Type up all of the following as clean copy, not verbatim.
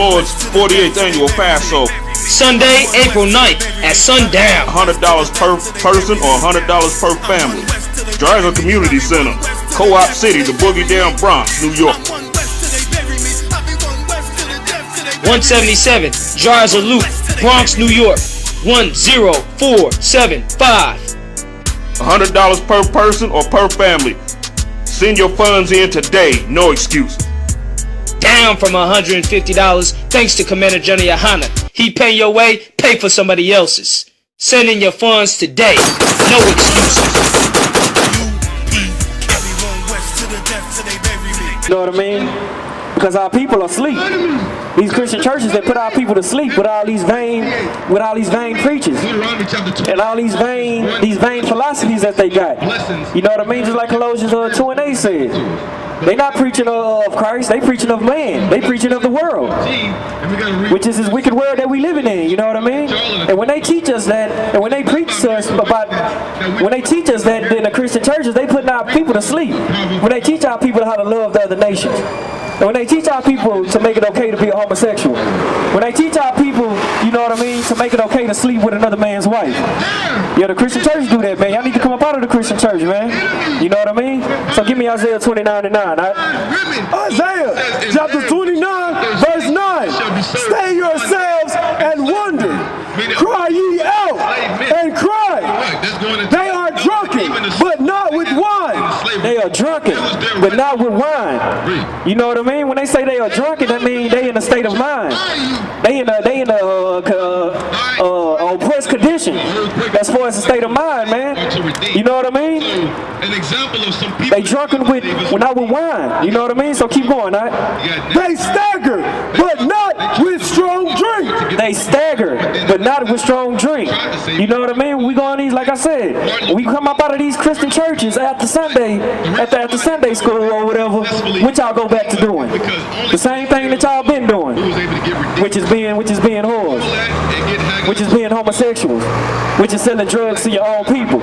Lord's 48th annual Passover. Sunday, April 9th at sundown. $100 per person or $100 per family. Dragon Community Center, Co-op City, the Boogie Down Bronx, New York. 177 Jars of Loot, Bronx, New York. 10475. $100 per person or per family. Send your funds in today, no excuses. Down from $150 thanks to Commander GEN.YAHANNA. He pay your way, pay for somebody else's. Send in your funds today, no excuses. You know what I mean? Because our people are asleep. These Christian churches that put our people to sleep with all these vain preachers and all these vain philosophies that they got. You know what I mean? Just like Colossians 2:8 says. They not preaching of Christ, they preaching of man. They preaching of the world, which is this wicked world that we living in. You know what I mean? And when they teach us that, and when they preach to us about, when they teach us that in the Christian churches, they putting our people to sleep. When they teach our people how to love the other nations. And when they teach our people to make it okay to be a homosexual. When they teach our people, you know what I mean, to make it okay to sleep with another man's wife. Yeah, the Christian church do that, man. Y'all need to come up out of the Christian church, man. You know what I mean? So give me Isaiah 29:9. Isaiah chapter 29, verse 9. Stay yourselves and wonder. Cry ye out and cry. They are drunken, but not with wine. They are drunken, but not with wine. You know what I mean? When they say they are drunken, that means they in a state of mind. They in a oppressed condition. As far as the state of mind, man. You know what I mean? They drunken with not with wine. You know what I mean? So keep going, right? They stagger, but not with strong drink. They stagger, but not with strong drink. You know what I mean? We go on these, like I said, we come up out of these Christian churches after Sunday, after Sunday school or whatever, which y'all go back to doing the same thing that y'all been doing, which is being whores, which is being homosexuals, which is selling drugs to your own people.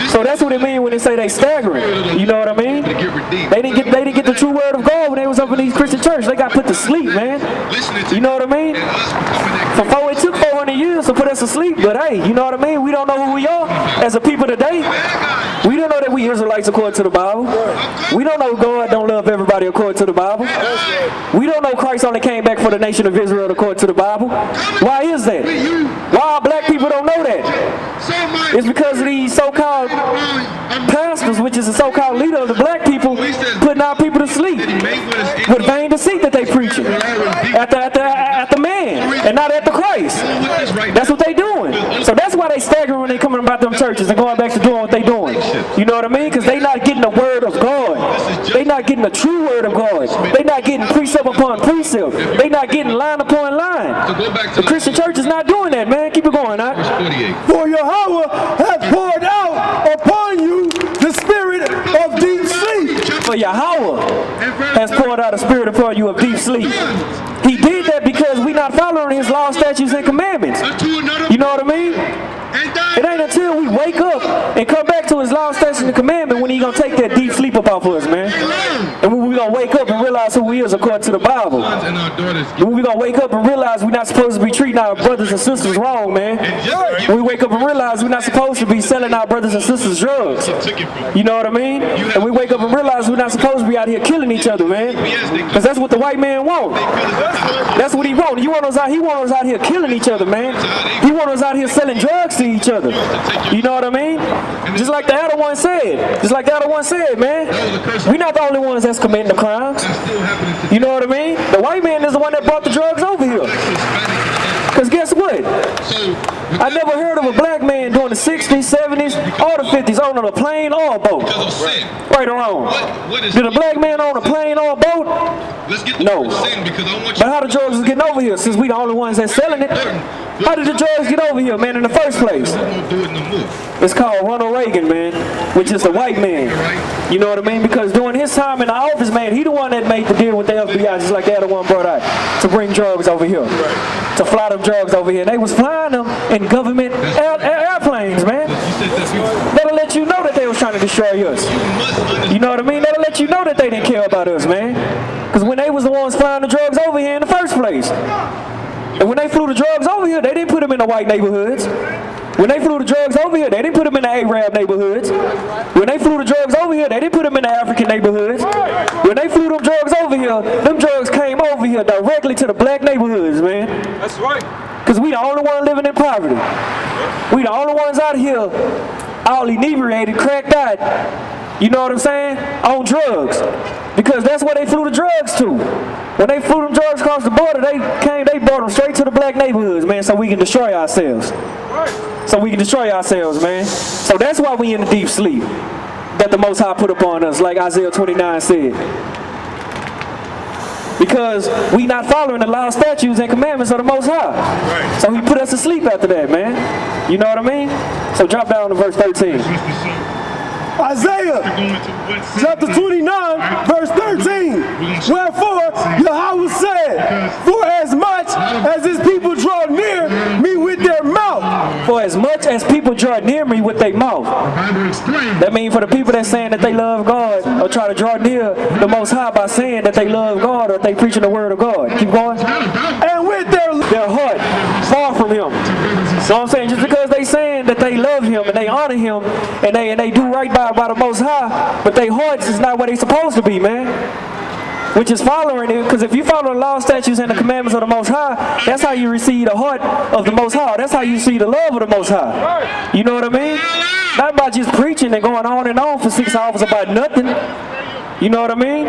So that's what it means when they say they staggering. You know what I mean? They didn't get the true word of God when they was up in these Christian churches. They got put to sleep, man. You know what I mean? It took 400 years to put us to sleep, but hey, you know what I mean? We don't know who we are as a people today. We don't know that we Israelites according to the Bible. We don't know God don't love everybody according to the Bible. We don't know Christ only came back for the nation of Israel according to the Bible. Why is that? Why black people don't know that? It's because of these so-called pastors, which is the so-called leader of the black people, putting our people to sleep with vain deceit that they preaching at the man and not at the Christ. That's what they doing. So that's why they staggering when they coming about them churches and going back to doing what they doing. You know what I mean? Because they not getting the word of God. They not getting the true word of God. They not getting precept upon precept. They not getting line upon line. The Christian church is not doing that, man. Keep it going, huh? For Yahweh hath poured out upon you the spirit of deep sleep. For Yahweh has poured out a spirit upon you of deep sleep. He did that because we not following his law, statutes, and commandments. You know what I mean? It ain't until we wake up and come back to his law, statutes, and commandment when he gonna take that deep sleep up off us, man. And when we gonna wake up and realize who he is according to the Bible. When we gonna wake up and realize we're not supposed to be treating our brothers and sisters wrong, man. When we wake up and realize we're not supposed to be selling our brothers and sisters drugs. You know what I mean? And we wake up and realize we're not supposed to be out here killing each other, man. Because that's what the white man wants. That's what he wants. He wants us out here killing each other, man. He wants us out here selling drugs to each other. You know what I mean? Just like the other one said. Just like the other one said, man. We're not the only ones that's committing the crimes. You know what I mean? The white man is the one that brought the drugs over here. Because guess what? I never heard of a black man during the 60s, 70s, or the 50s owning a plane or a boat. Right or wrong? Did a black man own a plane or a boat? No. But how the drugs is getting over here since we the only ones that's selling it? How did the drugs get over here, man, in the first place? It's called Ronald Reagan, man, which is the white man. You know what I mean? Because during his time in the office, man, he the one that made the deal with the FBI, just like the other one brought out, to bring drugs over here. To fly them drugs over here. And they was flying them in government airplanes. airplanes, man. That'll let you know that they was trying to destroy us. You know what I mean? That'll let you know that they didn't care about us, man. Because when they was the ones flying the drugs over here in the first place. And when they flew the drugs over here, they didn't put them in the white neighborhoods. When they flew the drugs over here, they didn't put them in the Arab neighborhoods. When they flew the drugs over here, they didn't put them in the African neighborhoods. When they flew them drugs over here, them drugs came over here directly to the black neighborhoods, man. That's right. Because we the only ones living in poverty. We the only ones out here all inebriated, cracked out, you know what I'm saying, on drugs. Because that's where they flew the drugs to. When they flew them drugs across the border, they brought them straight to the black neighborhoods, man, so we can destroy ourselves. So we can destroy ourselves, man. So that's why we in the deep sleep that the Most High put upon us, like Isaiah 29 said. Because we not following the law, statutes, and commandments of the Most High. So he put us to sleep after that, man. You know what I mean? So drop down to verse 13. Isaiah chapter 29, verse 13. Wherefore Yahweh said, for as much as his people draw near me with their mouth. For as much as people draw near me with their mouth. That means for the people that's saying that they love God or try to draw near the Most High by saying that they love God or they preaching the word of God. Keep going. And with their heart far from him. So I'm saying just because they saying that they love him and they honor him and they do right by the Most High, but their hearts is not where they supposed to be, man. Which is following it, because if you follow the law, statutes, and the commandments of the Most High, that's how you receive the heart of the Most High. That's how you see the love of the Most High. You know what I mean? Not about just preaching and going on and on for 6 hours about nothing. You know what I mean?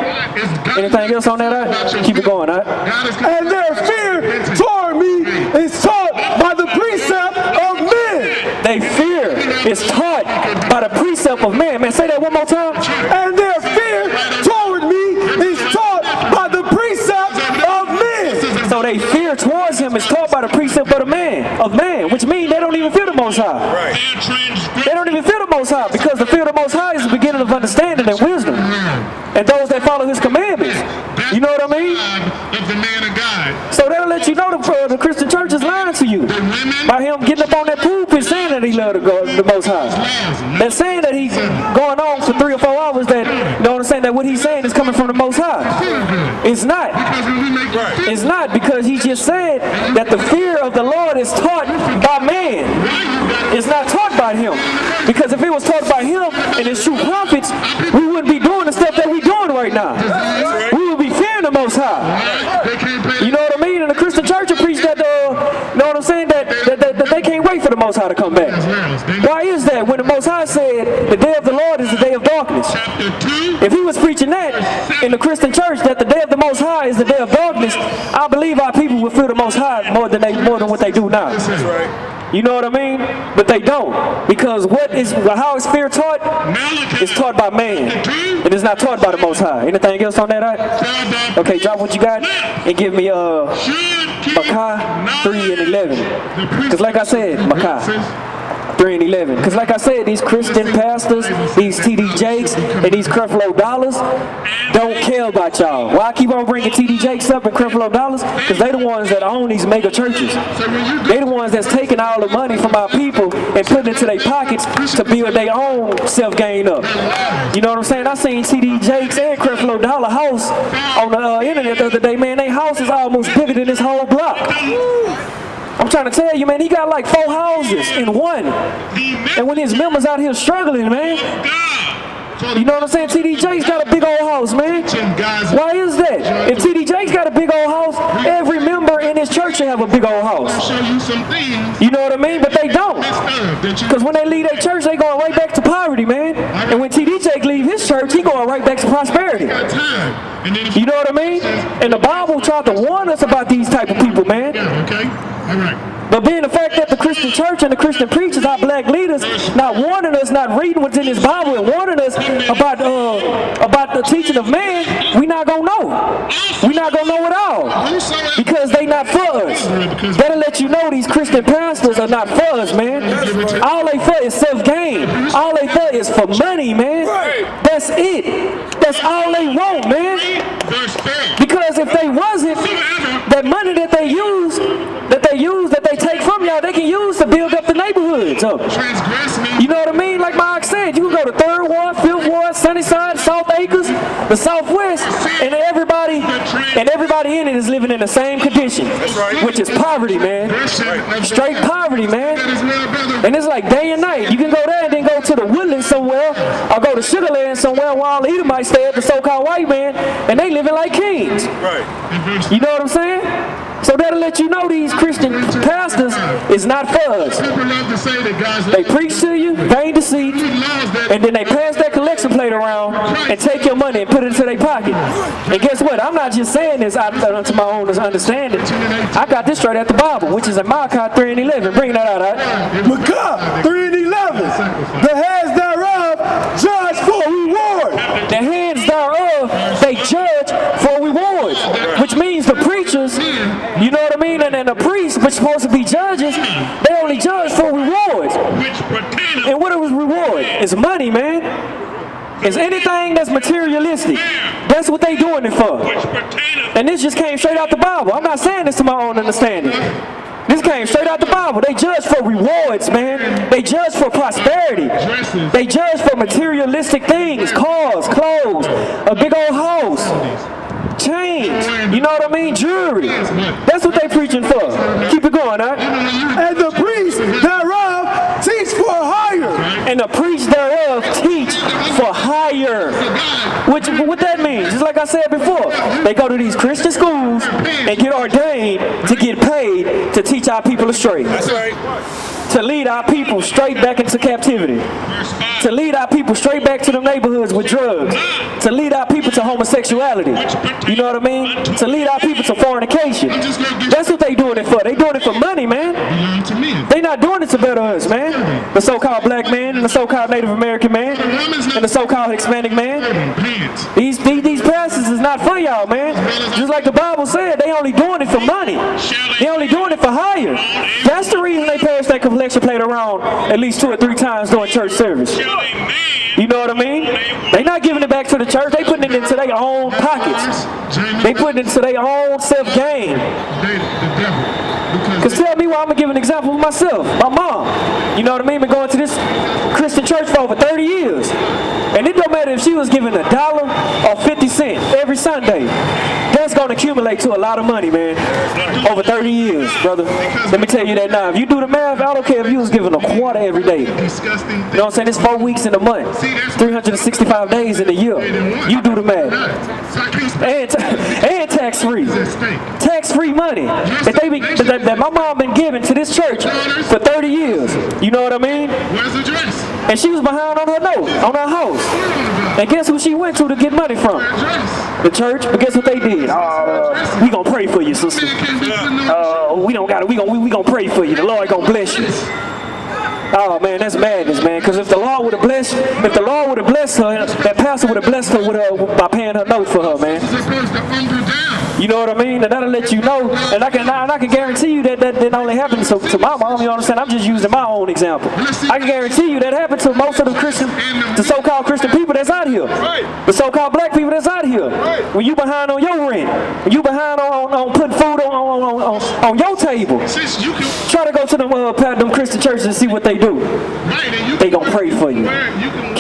Anything else on that? Keep it going, huh? And their fear toward me is taught by the precept of men. They fear is taught by the precept of man. Man, say that one more time. And their fear toward me is taught by the precept of men. So they fear towards him is taught by the precept of man, which means they don't even fear the Most High. They don't even fear the Most High, because the fear of the Most High is the beginning of understanding and wisdom. And those that follow his commandments. You know what I mean? So that'll let you know the Christian church is lying to you. By him getting up on that pulpit saying that he loved the Most High. They're saying that he's going on for 3 or 4 hours that, you know what I'm saying, that what he's saying is coming from the Most High. It's not. It's not, because he just said that the fear of the Lord is taught by man. It's not taught by him. Because if it was taught by him and his true prophets, we wouldn't be doing the stuff that we're doing right now. We would be fearing the Most High. You know what I mean? And the Christian church will preach that, you know what I'm saying, that they can't wait for the Most High to come back. Why is that? When the Most High said the day of the Lord is the day of darkness. If he was preaching that in the Christian church, that the day of the Most High is the day of darkness, I believe our people would fear the Most High more than what they do now. You know what I mean? But they don't. Because how is fear taught? It's taught by man. It is not taught by the Most High. Anything else on that? Right? Okay, drop what you got and give me Makkah 3 and 11. Because like I said, Makkah 3 and 11. Because like I said, these Christian pastors, these TD Jakes, and these Creflo Dollars don't care about y'all. Why I keep on bringing TD Jakes up and Creflo Dollars? Because they the ones that own these mega churches. They the ones that's taking all the money from our people and putting it into their pockets to build their own self-gain up. You know what I'm saying? I seen TD Jakes and Creflo Dollar house on the internet the other day. Man, their house is almost bigger than this whole block. I'm trying to tell you, man, he got like 4 houses in one. And when his members out here struggling, man. You know what I'm saying? TD Jakes got a big old house, man. Why is that? If TD Jakes got a big old house, every member in his church should have a big old house. You know what I mean? But they don't. Because when they leave their church, they going right back to poverty, man. And when TD Jake leave his church, he going right back to prosperity. You know what I mean? And the Bible tried to warn us about these type of people, man. But being the fact that the Christian church and the Christian preachers, our black leaders, not warning us, not reading what's in this Bible and warning us about the teaching of man, we not gonna know. We not gonna know it all. Because they not for us. That'll let you know these Christian pastors are not for us, man. All they for is self-gain. All they for is for money, man. That's it. That's all they want, man. Because if they wasn't, that money that they take from y'all, they can use to build up the neighborhood neighborhoods up. You know what I mean? Like Mike said, you can go to 3rd Ward, 5th Ward, Sunnyside, South Acres, the Southwest, and everybody in it is living in the same condition, which is poverty, man. Straight poverty, man. And it's like day and night. You can go there and then go to the Woodlands somewhere, or go to Sugarland somewhere where all the Edomites stay at the so-called white man, and they living like kings. You know what I'm saying? So that'll let you know these Christian pastors is not for us. They preach to you, vain deceit, and then they pass that collection plate around and take your money and put it into their pocket. And guess what? I'm not just saying this out to my own understanding. I got this straight out the Bible, which is in Malachi 3 and 11. Bring that out, right? Malachi 3 and 11. The heads thereof judge for reward. The hands thereof, they judge for rewards, which means the preachers, you know what I mean, and the priests, which supposed to be judges, they only judge for rewards. And what is reward? It's money, man. It's anything that's materialistic. That's what they doing it for. And this just came straight out the Bible. I'm not saying this to my own understanding. This came straight out the Bible. They judge for rewards, man. They judge for prosperity. They judge for materialistic things, cars, clothes, a big old house, chains, you know what I mean, jewelry. That's what they preaching for. Keep it going, huh? And the priests thereof teach for hire. And the priests thereof teach for hire. What that means, just like I said before, they go to these Christian schools and get ordained to get paid to teach our people astray. That's right. To lead our people straight back into captivity. To lead our people straight back to the neighborhoods with drugs. To lead our people to homosexuality. You know what I mean? To lead our people to fornication. That's what they doing it for. They doing it for money, man. They not doing it to better us, man. The so-called black man and the so-called Native American man and the so-called Hispanic man. These pastors is not for y'all, man. Just like the Bible said, they only doing it for money. They only doing it for hire. That's the reason they pass that collection plate around at least 2 or 3 times during church service. You know what I mean? They not giving it back to the church. They putting it into their own pockets. They putting it into their own self-gain. Because tell me why I'm going to give an example of myself. My mom. You know what I mean? Been going to this Christian church for over 30 years. And it don't matter if she was giving $1 or 50 cents every Sunday. That's going to accumulate to a lot of money, man. Over 30 years, brother. Let me tell you that now. If you do the math, I don't care if you was giving a quarter every day. You know what I'm saying? It's 4 weeks in a month. 365 days in a year. You do the math. And tax-free. Tax-free money that my mom been giving to this church for 30 years. You know what I mean? Where's the dress? And she was behind on her note, on her house. And guess who she went to get money from? The church. But guess what they did? We gonna pray for you, sister. We gonna pray for you. The Lord gonna bless you. Oh man, that's madness, man. Because if the Lord would have blessed her, that pastor would have blessed her by paying her note for her, man. You know what I mean? And that'll let you know. And I can guarantee you that only happened to my mom. You understand? I'm just using my own example. I can guarantee you that happened to most of the so-called Christian people that's out here. The so-called black people that's out here. When you behind on your rent, when you behind on putting food on your table, try to go to them Christian churches and see what they do. They gonna pray for you.